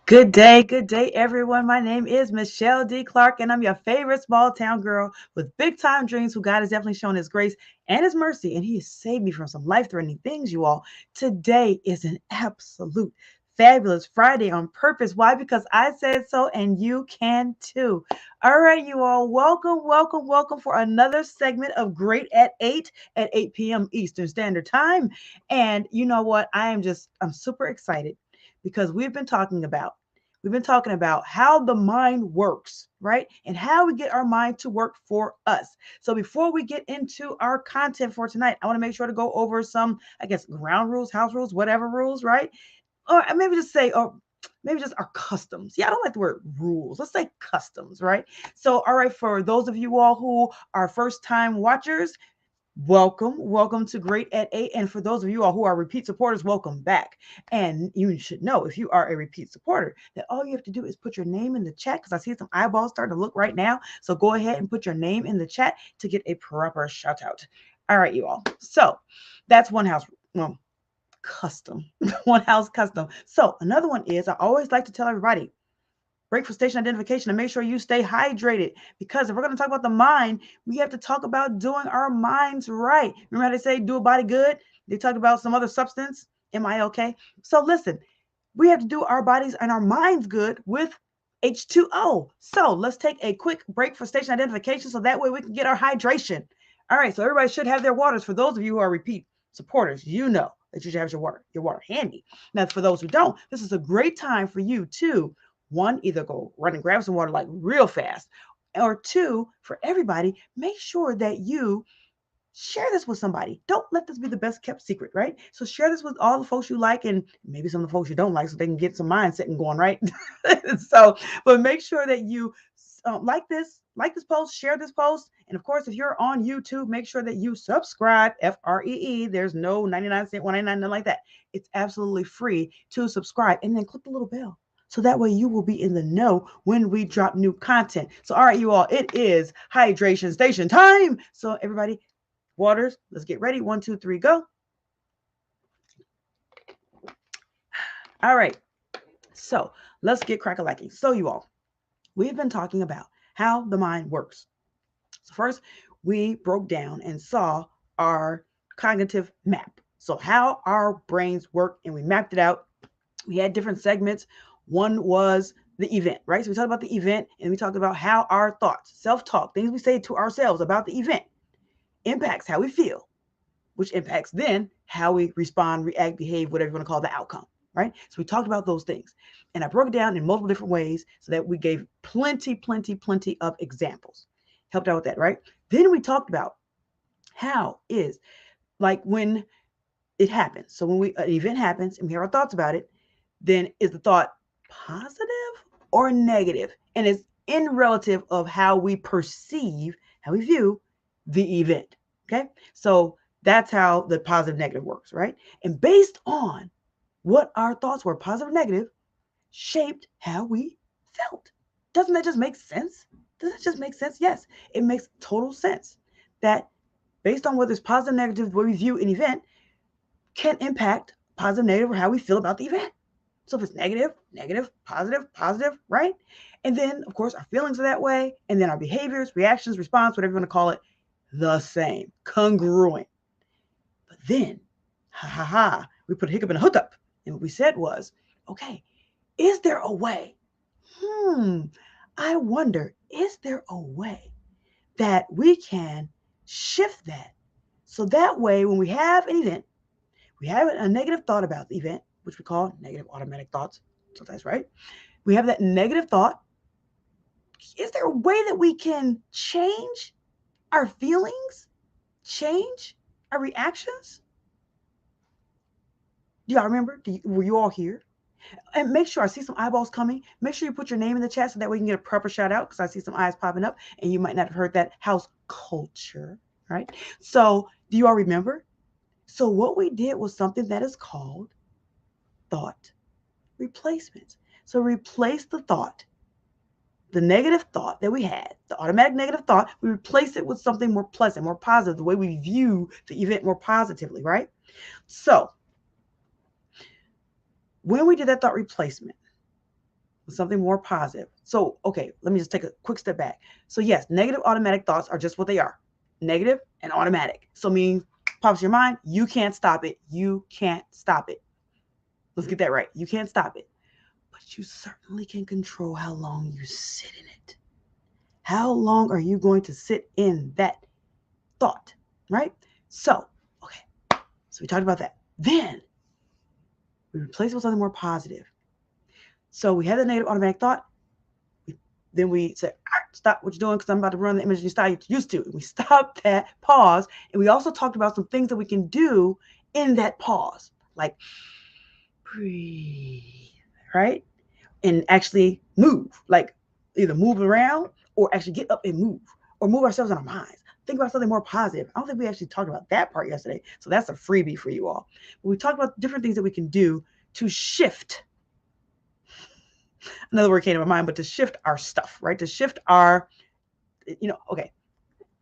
Good day, everyone. My name is MicheleDClark, and I'm your favorite small town girl with big time dreams who God has definitely shown his grace and his mercy, and he has saved me from some life threatening things, you all. Today is an absolute fabulous Friday on purpose. Why? Because I said so, and you can too. All right, you all, welcome for another segment of Great at 8 p.m. Eastern Standard Time. And you know what? I'm super excited because we've been talking about how the mind works, right? And how we get our mind to work for us. So before we get into our content for tonight, I want to make sure to go over some, I guess, ground rules, house rules, whatever rules, right? Or maybe just our customs. Yeah, I don't like the word rules. Let's say customs, right? So, all right, for those of you all who are first time watchers, welcome to Great at 8. And for those of you all who are repeat supporters, welcome back. And you should know, if you are a repeat supporter, that all you have to do is put your name in the chat, because I see some eyeballs starting to look right now. So go ahead and put your name in the chat to get a proper shout out. All right, you all. So that's one house, well, custom. One house custom. So another one is, I always like to tell everybody, break for station identification, and make sure you stay hydrated, because if we're going to talk about the mind, we have to talk about doing our minds right. Remember how they say do a body good? They talk about some other substance, MILK. So listen, we have to do our bodies and our minds good with H2O. So let's take a quick break for station identification so that way we can get our hydration. All right, so everybody should have their waters. For those of you who are repeat supporters, you know that you should have your water handy. Now, for those who don't, this is a great time for you to, one, either go run and grab some water like real fast, or two, for everybody, make sure that you share this with somebody. Don't let this be the best kept secret, right? So share this with all the folks you like, and maybe some of the folks you don't like, so they can get some mindset and going, right? So, but make sure that you like this post, share this post, and of course, if you're on YouTube, make sure that you subscribe. FREE. There's no 99 cent, 199, nothing like that. It's absolutely free to subscribe, and then click the little bell. So that way you will be in the know when we drop new content. So, all right, you all, it is hydration station time. So, everybody, waters, let's get ready. 1, 2, 3, go. All right. So let's get crack-a-lacking. So you all, we've been talking about how the mind works. So first, we broke down and saw our cognitive map. So how our brains work, and we mapped it out. We had different segments. One was the event, right? So we talked about the event, and we talked about how our thoughts, self-talk, things we say to ourselves about the event impacts how we feel, which impacts then how we respond, react, behave, whatever you want to call the outcome, right? So we talked about those things. And I broke it down in multiple different ways so that we gave plenty of examples. Helped out with that, right? Then we talked about how is, like, when it happens. So when an event happens and we have our thoughts about it, then is the thought positive or negative? And it's in relative of how we perceive, how we view the event. Okay. So that's how the positive negative works, right? And based on what our thoughts were, positive or negative, shaped how we felt. Doesn't that just make sense? Does it just make sense? Yes, it makes total sense that based on whether it's positive or negative, the way we view an event can impact positive, negative, or how we feel about the event. So if it's negative, negative, positive, right? And then, of course, our feelings are that way. And then our behaviors, reactions, response, whatever you want to call it, the same, congruent. But then, we put a hiccup and a hookup. And what we said was, okay, is there a way? I wonder, is there a way that we can shift that? So that way, when we have an event, we have a negative thought about the event, which we call negative automatic thoughts. So that's right. We have that negative thought. Is there a way that we can change our feelings, change our reactions? Do y'all remember? Were you all here? And make sure, I see some eyeballs coming. Make sure you put your name in the chat so that we can get a proper shout out, because I see some eyes popping up and you might not have heard that house culture, right? So do you all remember? So what we did was something that is called thought replacement. So replace the thought, the negative thought that we had, the automatic negative thought, we replace it with something more pleasant, more positive, the way we view the event more positively, right? So when we did that thought replacement, with something more positive. So, okay, let me just take a quick step back. So yes, negative automatic thoughts are just what they are. Negative and automatic. So meaning pops your mind, you can't stop it. You can't stop it. Let's get that right. You can't stop it. But you certainly can control how long you sit in it. How long are you going to sit in that thought? Right? So, okay. So we talked about that. Then we replace it with something more positive. So we had the negative automatic thought. Then we said, stop what you're doing because I'm about to run the image you style you're used to. And we stopped that, pause, and we also talked about some things that we can do in that pause, like breathe, right? And actually move, like either move around or actually get up and move or move ourselves in our minds. Think about something more positive. I don't think we actually talked about that part yesterday. So that's a freebie for you all. But we talked about different things that we can do to shift. Another word came to my mind, but to shift our stuff, right? To shift our, okay.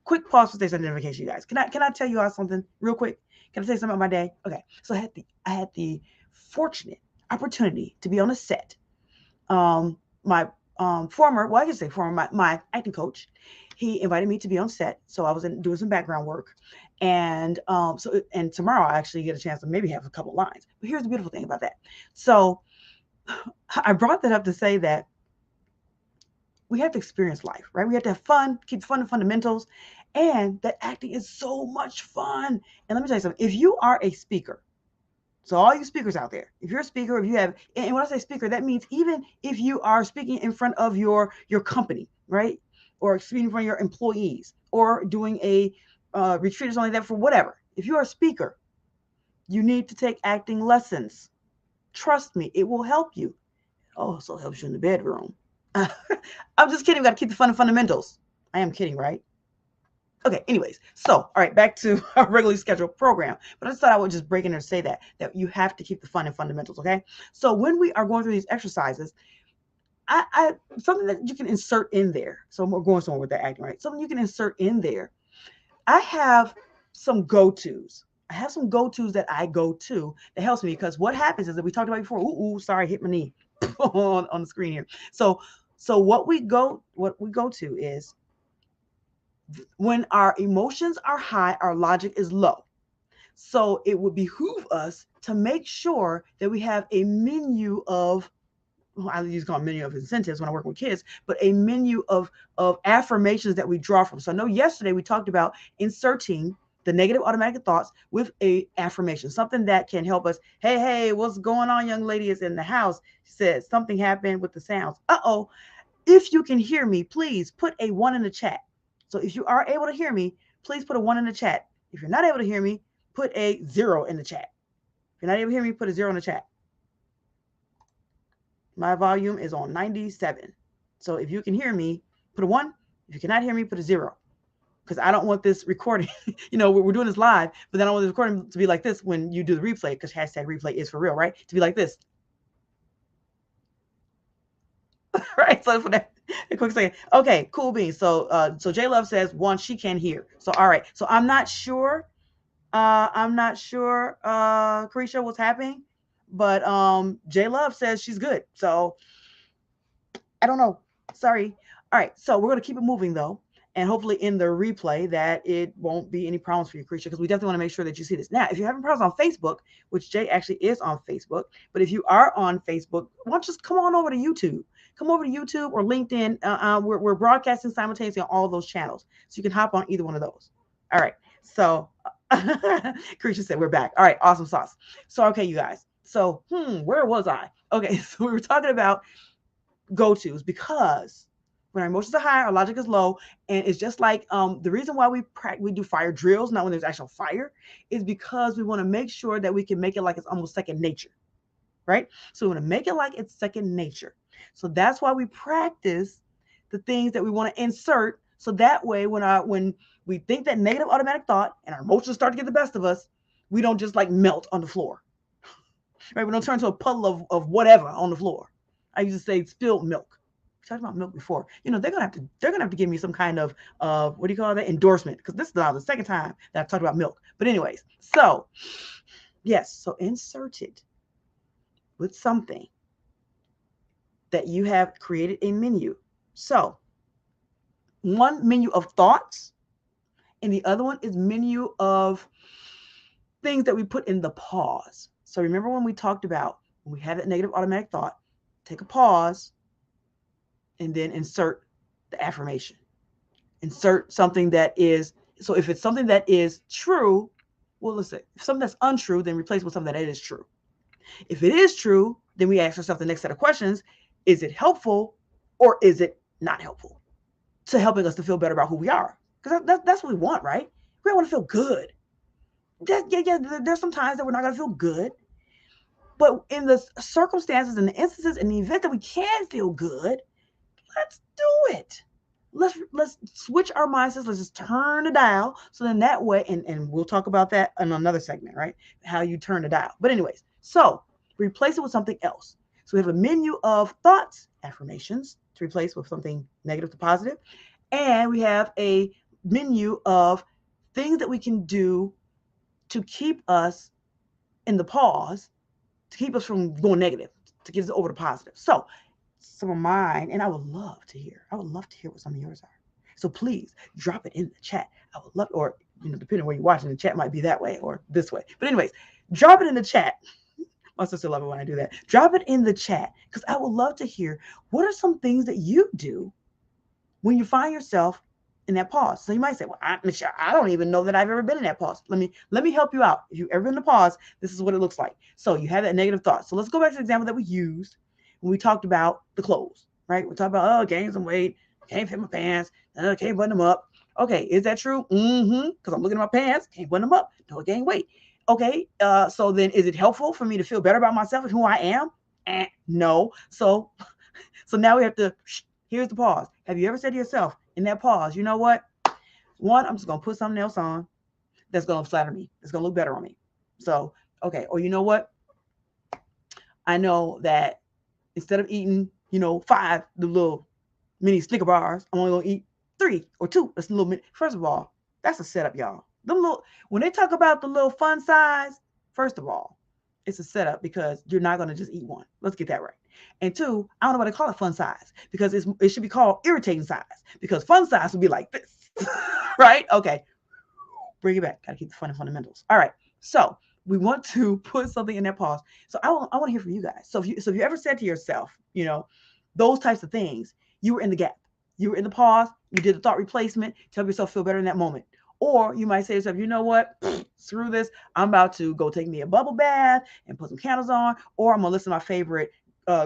Quick pause for station identification, you guys. Can I tell you all something real quick? Can I say something about my day? Okay. So I had the fortunate opportunity to be on a set. My former, well, I can say former, my acting coach, he invited me to be on set. So I was doing some background work. And and tomorrow I actually get a chance to maybe have a couple lines. But here's the beautiful thing about that. So I brought that up to say that we have to experience life, right? We have to have fun, keep fun and fundamentals, and that acting is so much fun. And let me tell you something, if you are a speaker, so all you speakers out there, if you're a speaker, if you have, and when I say speaker, that means even if you are speaking in front of your company, right? Or speaking in front of your employees, or doing a retreat or something like that, for whatever. If you're a speaker, you need to take acting lessons. Trust me, it will help you. It also helps you in the bedroom. I'm just kidding. We got to keep the fun and fundamentals. I am kidding, right? Okay, anyways. So, all right, back to our regularly scheduled program. But I just thought I would just break in and say that you have to keep the fun and fundamentals, okay? So when we are going through these exercises, I something that you can insert in there. So we're going somewhere with that acting, right? Something you can insert in there. I have some go-tos. I have some go-tos that I go to that helps me, because what happens is that we talked about before. Ooh, sorry, hit my knee on the screen here. So what we go to is when our emotions are high, our logic is low. So it would behoove us to make sure that we have a menu of, well, I use call menu of incentives when I work with kids, but a menu of affirmations that we draw from. So I know yesterday we talked about inserting the negative automatic thoughts with a affirmation, something that can help us. Hey, what's going on, young lady is in the house. She says something happened with the sounds. Uh-oh. If you can hear me, please put a 1 in the chat. So if you are able to hear me, please put a 1 in the chat. If you're not able to hear me, put a 0 in the chat. If you're not able to hear me, put a 0 in the chat. My volume is on 97. So if you can hear me, put a 1. If you cannot hear me, put a 0. Because I don't want this recording, we're doing this live, but then I want the recording to be like this when you do the replay, because hashtag replay is for real, right? To be like this. Right? So for that, a quick second. Okay, cool beans. So J Love says 1, she can hear. So all right. So I'm not sure, Carisha, what's happening, but J Love says she's good. So I don't know. Sorry. All right. So we're gonna keep it moving though. And hopefully in the replay that it won't be any problems for you, Carisha, because we definitely want to make sure that you see this. Now, if you're having problems on Facebook, which Jay actually is on Facebook, but if you are on Facebook, why don't you just come on over to YouTube? Come over to YouTube or LinkedIn. We're broadcasting simultaneously on all of those channels. So you can hop on either one of those. All right. So Carisha said we're back. All right. Awesome sauce. So, okay, you guys. So, where was I? Okay. So we were talking about go-tos, because when our emotions are high, our logic is low. And it's just like the reason why we do fire drills, not when there's actual fire, is because we want to make sure that we can make it like it's almost second nature, right? So we want to make it like it's second nature. So that's why we practice the things that we want to insert. So that way, when we think that negative automatic thought and our emotions start to get the best of us, we don't just like melt on the floor, right? We don't turn into a puddle of whatever on the floor. I used to say spilled milk. We talked about milk before. They're gonna have to give me some kind of what do you call that, endorsement, because this is now the second time that I've talked about milk. But anyways, so yes, so insert it with something that you have created a menu. So one menu of thoughts, and the other one is menu of things that we put in the pause. So remember when we talked about when we have that negative automatic thought, take a pause and then insert the affirmation. Insert something that is, so if it's something that is true, well, listen, if something that's untrue, then replace with something that is true. If it is true, then we ask ourselves the next set of questions. Is it helpful or is it not helpful to helping us to feel better about who we are? Because that's what we want, right? We want to feel good. There's some times that we're not going to feel good. But in the circumstances and the instances and the event that we can feel good, let's do it. Let's switch our mindsets. Let's just turn the dial. So then that way, and we'll talk about that in another segment, right? How you turn the dial. But anyways, so replace it with something else. So we have a menu of thoughts, affirmations to replace with something negative to positive. And we have a menu of things that we can do to keep us in the pause, to keep us from going negative, to get us over to positive. So some of mine, and I would love to hear what some of yours are. So please drop it in the chat. I would love, or depending on where you're watching, the chat might be that way or this way. But anyways, drop it in the chat. My sister love it when I do that. Drop it in the chat because I would love to hear what are some things that you do when you find yourself in that pause. So you might say, well, Michelle, I don't even know that I've ever been in that pause. Let me help you out. If you've ever been in a pause, this is what it looks like. So you have that negative thought. So let's go back to the example that we used when we talked about the clothes, right? We talked about, oh, gain some weight, can't fit my pants, can't button them up. Okay, is that true? Mm-hmm. Because I'm looking at my pants, can't button them up, don't gain weight. Okay, so then is it helpful for me to feel better about myself and who I am? No. So now we have to, here's the pause. Have you ever said to yourself in that pause, you know what? One, I'm just going to put something else on that's going to flatter me. It's going to look better on me. So, okay. Or you know what? I know that instead of eating, five, the little mini Snicker bars, I'm only going to eat three or two. That's a little bit. First of all, that's a setup, y'all. When they talk about the little fun size, first of all, it's a setup because you're not going to just eat one. Let's get that right. And two, I don't know why they call it fun size because it should be called irritating size because fun size would be like this, right? Okay, bring it back. Got to keep the fun and fundamentals. All right, so we want to put something in that pause. So I want to hear from you guys. So if you ever said to yourself, those types of things, you were in the gap, you were in the pause, you did the thought replacement to help yourself feel better in that moment. Or you might say to yourself, you know what? Screw this. I'm about to go take me a bubble bath and put some candles on, or I'm gonna listen to my favorite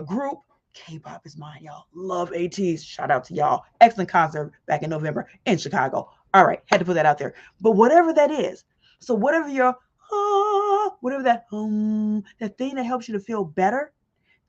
group. K-pop is mine, y'all. Love ATs. Shout out to y'all. Excellent concert back in November in Chicago. All right, had to put that out there. But whatever that is, so whatever your whatever that thing that helps you to feel better,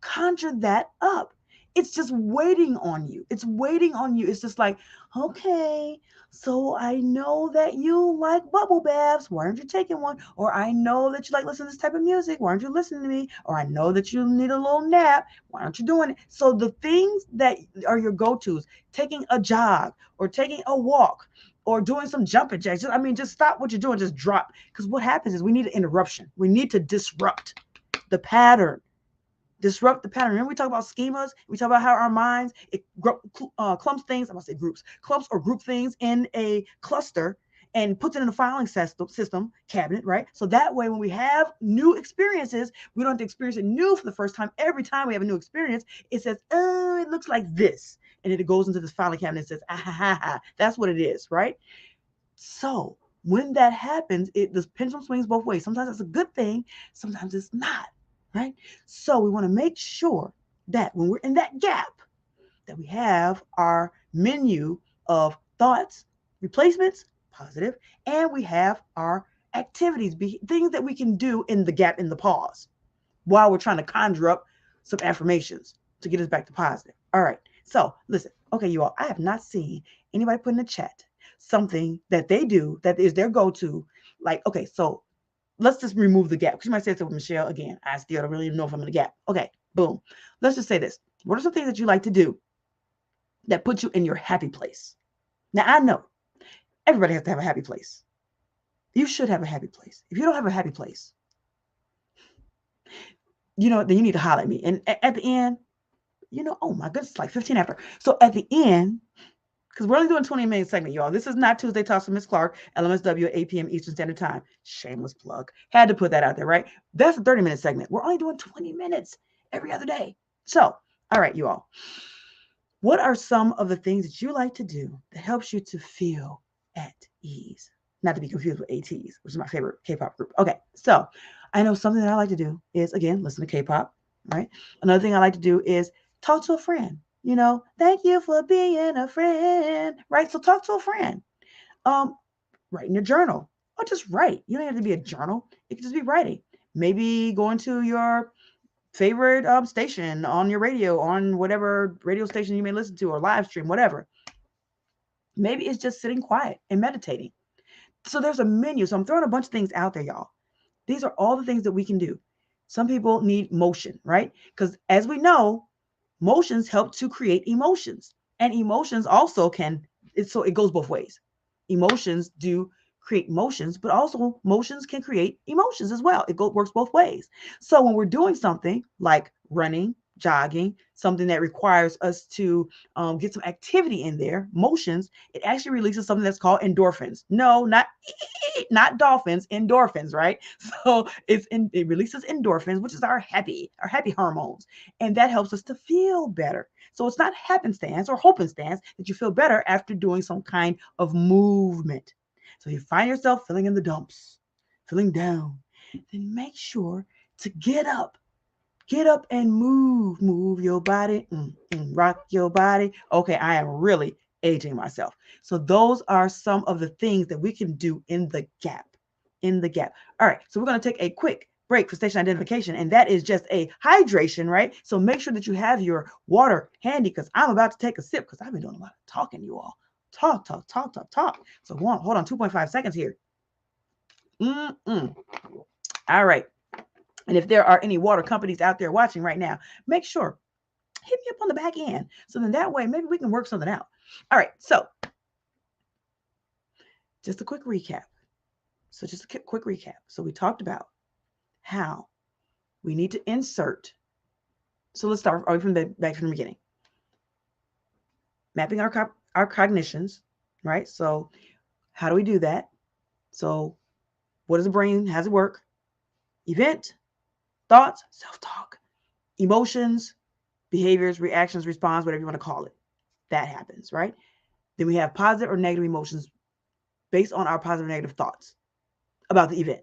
conjure that up. It's just waiting on you. It's waiting on you. It's just like, okay, so I know that you like bubble baths. Why aren't you taking one? Or I know that you like listening to this type of music. Why aren't you listening to me? Or I know that you need a little nap. Why aren't you doing it? So the things that are your go-tos, taking a jog or taking a walk or doing some jumping jacks. Just stop what you're doing. Just drop. Because what happens is we need an interruption. We need to disrupt the pattern. Disrupt the pattern. Remember we talk about schemas? We talk about how our minds, clumps things, I'm going to say groups, clumps or group things in a cluster and puts it in a filing system cabinet, right? So that way when we have new experiences, we don't have to experience it new for the first time. Every time we have a new experience, it says, oh, it looks like this. And it goes into this filing cabinet and says, ah, ha, ha, ha. That's what it is, right? So when that happens, the pendulum swings both ways. Sometimes it's a good thing, sometimes it's not. Right? So we want to make sure that when we're in that gap, that we have our menu of thoughts, replacements, positive, and we have our activities, things that we can do in the gap, in the pause, while we're trying to conjure up some affirmations to get us back to positive. All right. So listen, okay, you all, I have not seen anybody put in the chat something that they do that is their go-to. Like, okay, so let's just remove the gap. Because you might say, so Michelle, again, I still don't really know if I'm in the gap. Okay, boom. Let's just say this. What are some things that you like to do that put you in your happy place? Now, I know everybody has to have a happy place. You should have a happy place. If you don't have a happy place, then you need to holler at me. And at the end, Oh my goodness, it's like 15 after. So at the end, because we're only doing 20-minute segment, y'all. This is not Tuesday Talks with Miss Clark, LMSW at 8 p.m. Eastern Standard Time. Shameless plug. Had to put that out there, right? That's a 30-minute segment. We're only doing 20 minutes every other day. So, all right, you all. What are some of the things that you like to do that helps you to feel at ease? Not to be confused with ATs, which is my favorite K-pop group. Okay, so I know something that I like to do is, again, listen to K-pop, right? Another thing I like to do is talk to a friend. Thank you for being a friend, right? So talk to a friend. Um, Write in your journal or just write. You don't have to be a journal. It can just be writing. Maybe going to your favorite station on your radio, on whatever radio station you may listen to or live stream, whatever. Maybe it's just sitting quiet and meditating. So there's a menu. So I'm throwing a bunch of things out there, y'all. These are all the things that we can do. Some people need motion, right? Because as we know, motions help to create emotions. And emotions also so it goes both ways. Emotions do create motions, but also motions can create emotions as well. Works both ways. So when we're doing something like running, jogging, something that requires us to get some activity in there, motions, it actually releases something that's called endorphins. No, not dolphins, endorphins, right? So it releases endorphins, which is our happy hormones, and that helps us to feel better. So it's not happenstance or hoppenstance that you feel better after doing some kind of movement. So you find yourself feeling in the dumps, feeling down, then make sure to get up. Get up and move your body, rock your body. Okay, I am really aging myself. So those are some of the things that we can do in the gap. In the gap. All right, so we're going to take a quick break for station identification, and that is just a hydration, right? So make sure that you have your water handy because I'm about to take a sip because I've been doing a lot of talking, you all. Talk, talk, talk, talk, talk. So hold on 2.5 seconds here. Mm-mm. All right. And if there are any water companies out there watching right now, make sure hit me up on the back end. So then that way, maybe we can work something out. All right. So just a quick recap. Quick recap. So we talked about how we need to insert. So let's start back from the beginning. Mapping our cognitions, right? So how do we do that? So what does the brain? How does it work? Event, thoughts, self-talk, emotions, behaviors, reactions, response, whatever you want to call it. That happens, right? Then we have positive or negative emotions based on our positive or negative thoughts about the event.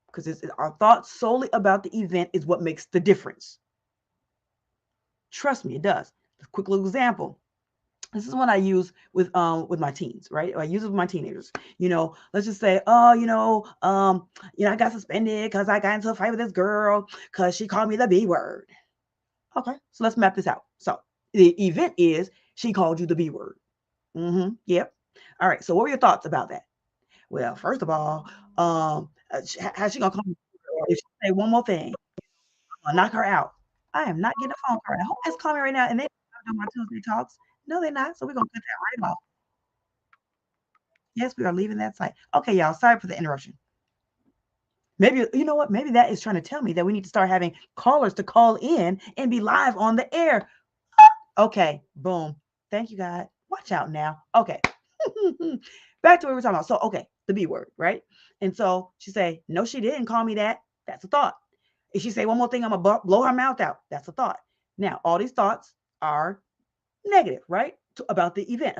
Because our thoughts solely about the event is what makes the difference. Trust me, it does. A quick little example. This is one I use with my teens, right? Or I use it with my teenagers. Let's just say, oh, I got suspended because I got into a fight with this girl because she called me the B word. Okay, so let's map this out. So the event is she called you the B word. Yep. All right. So what were your thoughts about that? Well, first of all, how's she gonna call me? If she say one more thing, I'll knock her out. I am not getting a phone call. I hope that's calling me right now, and they doing my Tuesday talks. No, they're not. So we're gonna cut that right off. Yes, we are leaving that site. Okay, y'all. Sorry for the interruption. Maybe you know what? Maybe that is trying to tell me that we need to start having callers to call in and be live on the air. Okay, boom. Thank you, God. Watch out now. Okay. Back to what we were talking about. So, okay, the B word, right? And so she say, no, she didn't call me that. That's a thought. If she say one more thing, I'm gonna blow her mouth out. That's a thought. Now, all these thoughts are negative, right? About the event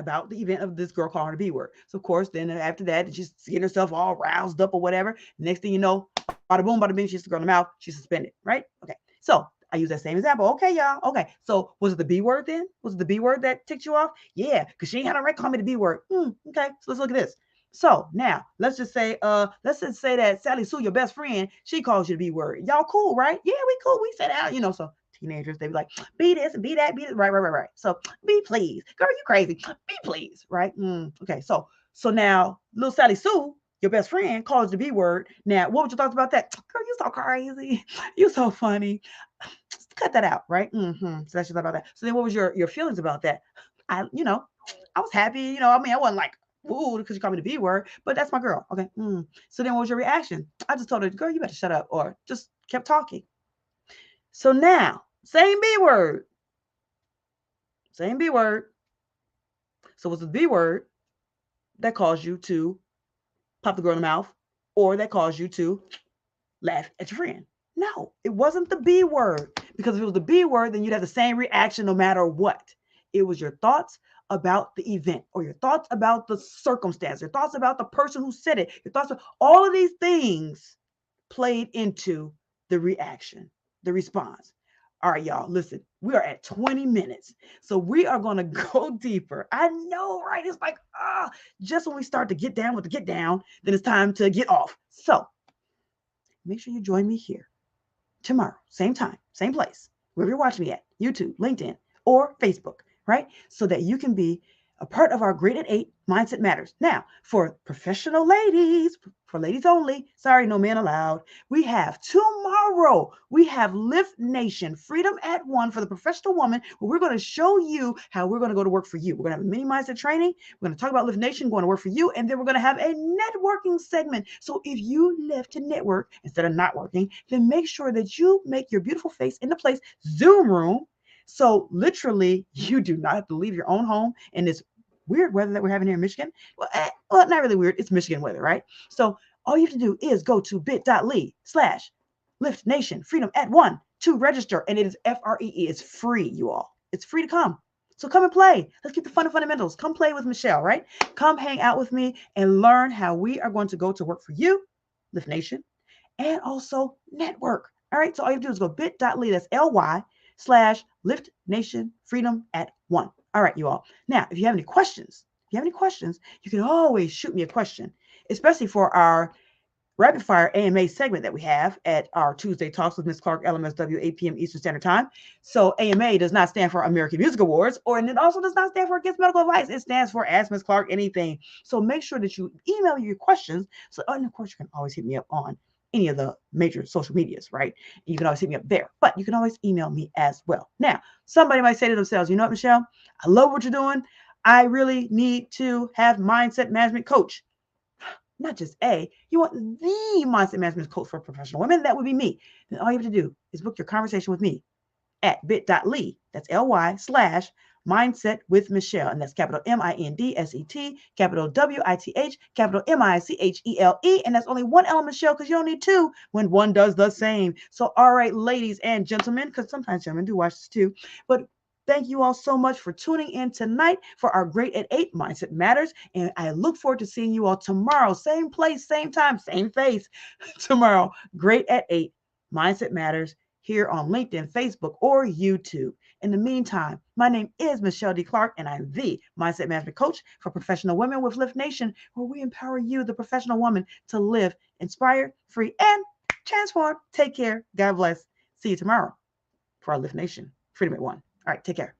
of this girl calling her the B word. So of course, then after that, she's getting herself all roused up or whatever. Next thing you know, bada boom, bada bing, she's the girl in the mouth. She's suspended, right? Okay. So I use that same example. Okay, y'all. Okay. So was it the B word then? Was it the B word that ticked you off? Yeah, because she ain't had a right call me the B word. Okay. So let's look at this. So now let's just say that Sally Sue, your best friend, she calls you the B word. Y'all cool, right? Yeah, we cool. We said out, so teenagers, they be like, be this and be that, be this. Right. So be please. Girl, you crazy. Be please, right? Okay, so now little Sally Sue, your best friend, calls the B word. Now, what would your thoughts about that? Girl, you so crazy. You so funny. Just cut that out, right? So that's just about that. So then what was your feelings about that? I was happy, I wasn't like, ooh, because you called me the B word, but that's my girl. Okay. So then what was your reaction? I just told her, girl, you better shut up, or just kept talking. So now, same B word. Same B word. So what's the B word that caused you to pop the girl in the mouth or that caused you to laugh at your friend? No, it wasn't the B word. Because if it was the B word, then you'd have the same reaction no matter what. It was your thoughts about the event or your thoughts about the circumstance, your thoughts about the person who said it, your thoughts, all of these things played into the reaction, the response. All right, y'all, listen, we are at 20 minutes. So we are going to go deeper. I know, right? It's like, just when we start to get down with the get down, then it's time to get off. So make sure you join me here tomorrow, same time, same place, wherever you're watching me at, YouTube, LinkedIn, or Facebook, right? So that you can be a part of our Great at 8 Mindset Matters. Now, for professional ladies, for ladies only, sorry, no men allowed, we have tomorrow, we have Lift Nation, Freedom at One for the professional woman, where we're going to show you how we're going to go to work for you. We're going to have a mini mindset training. We're going to talk about Lift Nation, going to work for you, and then we're going to have a networking segment. So if you live to network instead of not working, then make sure that you make your beautiful face in the place Zoom room. So literally, you do not have to leave your own home in this weird weather that we're having here in Michigan. Well, not really weird. It's Michigan weather, right? So all you have to do is go to bit.ly/Lift Nation Freedom at One to register. And it is FREE. It's free, you all. It's free to come. So come and play. Let's keep the fun and fundamentals. Come play with Michelle, right? Come hang out with me and learn how we are going to go to work for you, Lift Nation, and also network. All right. So all you have to do is go bit.ly, that's LY/Lift Nation Freedom at One. All right, you all. Now, if you have any questions, you can always shoot me a question, especially for our rapid fire AMA segment that we have at our Tuesday Talks with Miss Clark, LMSW, 8 p.m. Eastern Standard Time. So AMA does not stand for American Music Awards, and it also does not stand for Against Medical Advice. It stands for Ask Miss Clark Anything. So make sure that you email your questions. So, and of course, you can always hit me up on any of the major social medias, right? You can always hit me up there, but you can always email me as well. Now, somebody might say to themselves, you know what, Michelle? I love what you're doing. I really need to have mindset management coach. Not just you want the mindset management coach for professional women. That would be me. Then all you have to do is book your conversation with me at bit.ly, that's LY/mindset with Michelle. And that's capital MINDSET, capital WITH, capital MICHELE. And that's only one L, Michelle, because you don't need two when one does the same. So, all right, ladies and gentlemen, because sometimes gentlemen do watch this too, but thank you all so much for tuning in tonight for our Great at 8 Mindset Matters. And I look forward to seeing you all tomorrow. Same place, same time, same face tomorrow. Great at 8 Mindset Matters here on LinkedIn, Facebook, or YouTube. In the meantime, my name is MicheleDClark, and I'm the Mindset Management Coach for professional women with Lift Nation, where we empower you, the professional woman, to live inspired, free, and transformed. Take care. God bless. See you tomorrow for our Lift Nation Freedom at One. All right, take care.